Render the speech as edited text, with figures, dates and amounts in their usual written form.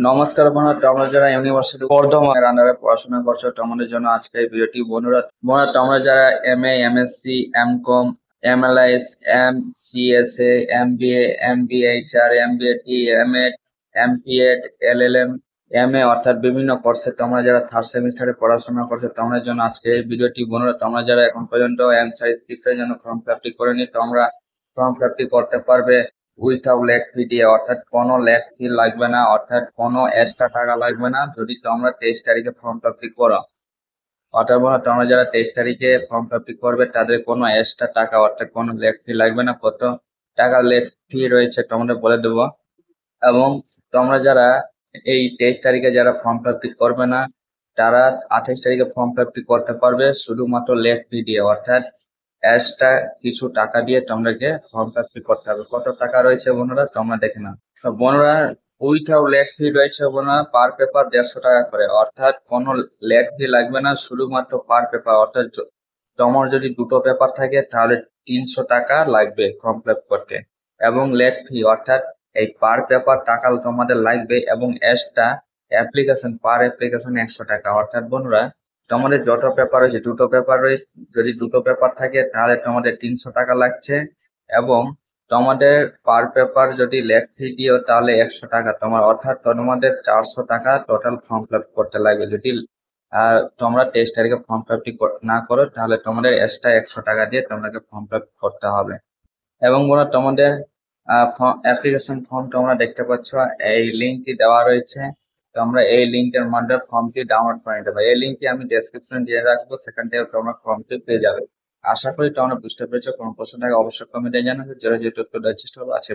নমস্কার বন্ধুরা, তোমরা যারা ইউনিভার্সিটি বর্ধমানের আন্ডারে পড়াশোনা করছো তোমাদের জন্য আজকে এই ভিডিওটি। বন্ধুরা তোমরা যারা MA, MSc, MCom, MLIS, MCSA, MBA, MBHR, MBAT, MEd, MPEd, LLM, MA অর্থাৎ বিভিন্ন কোর্সে তোমরা যারা থার্ড সেমিস্টারে পড়াশোনা করছো তোমাদের জন্য আজকে এই ভিডিওটি। বন্ধুরা তোমরা যারা এখন পর্যন্ত অ্যানসার স্ক্রিপ্টের জন্য ফর্ম ফিল করেনি তোমরা ফর্ম ফিল করতে পারবে উইথাউট লেট ফি দিয়ে, অর্থাৎ কোনো লেট ফি লাগবে না, অর্থাৎ কোনো এক্সট্রা টাকা লাগবে না যদি তোমরা 23 তারিখে ফর্ম ফিল করো। অর্থাৎ বলো তোমরা যারা 23 তারিখে ফর্ম ফিল করবে তাদের কোনো এক্সট্রা টাকা অর্থাৎ কোনো লেট ফি লাগবে না। কত টাকা লেট ফি রয়েছে তোমাদের বলে দেবো। এবং তোমরা যারা এই 23 তারিখে যারা ফর্ম ফিল করবে না তারা 28 তারিখে ফর্ম ফিল করতে পারবে শুধুমাত্র লেট ফি দিয়ে, অর্থাৎ এক্সট্রা কিছু টাকা দিয়ে তোমাদেরকে ফর্ম ফিল করতে হবে। কত টাকা রয়েছে বন্ধুরা তোমরা দেখে নাও। সব বন্ধুরা উইথাউট লেট ফি রয়েছে বন্ধুরা পার পেপার 150 টাকা করে, অর্থাৎ কোনো লেট ফি লাগবে না, শুধুমাত্র পার পেপার। অর্থাৎ তোমার যদি দুটো পেপার থাকে তাহলে 300 টাকা লাগবে ফর্ম ফিল করতে। এবং লেট ফি অর্থাৎ এই পার পেপার টাকা তোমাদের লাগবে, এবং এক্সট্রা অ্যাপ্লিকেশন পার অ্যাপ্লিকেশন 100 টাকা। অর্থাৎ বন্ধুরা তোমাদের যত পেপার রয়েছে দুটো পেপার রয়েছে, যদি দুটো পেপার থাকে তাহলে তোমাদের 300 টাকা লাগছে। এবং তোমাদের পার পেপার যদি লেট ফি দিও তাহলে 100 টাকা তোমার, অর্থাৎ তোমাদের 400 টাকা টোটাল ফর্ম ফিল করতে লাগবে। যদি তোমরা 23 তারিখে ফর্ম ফিল না করো তাহলে তোমাদের এক্সট্রা 100 টাকা দিয়ে তোমাকে ফর্ম ফিল করতে হবে। এবং বলো তোমাদের অ্যাপ্লিকেশন ফর্ম তোমরা দেখতে পাচ্ছ, এই লিঙ্কটি দেওয়া রয়েছে। তোমরা এই লিঙ্কের মাধ্যমে ফর্মটি ডাউনলোড করে নিতে পারো। এই লিঙ্কটি আমি ডেসক্রিপশনে দিয়ে রাখবো, সেখান থেকে তোমরা ফর্মটি পেয়ে যাবে। আশা করি তোমরা বুঝতে পেরেছো। কোনো প্রশ্ন থাকে অবশ্যই কমেন্টে জানাবে, যেটা যেহেতু উত্তর দেওয়ার চেষ্টা করবো। আজকে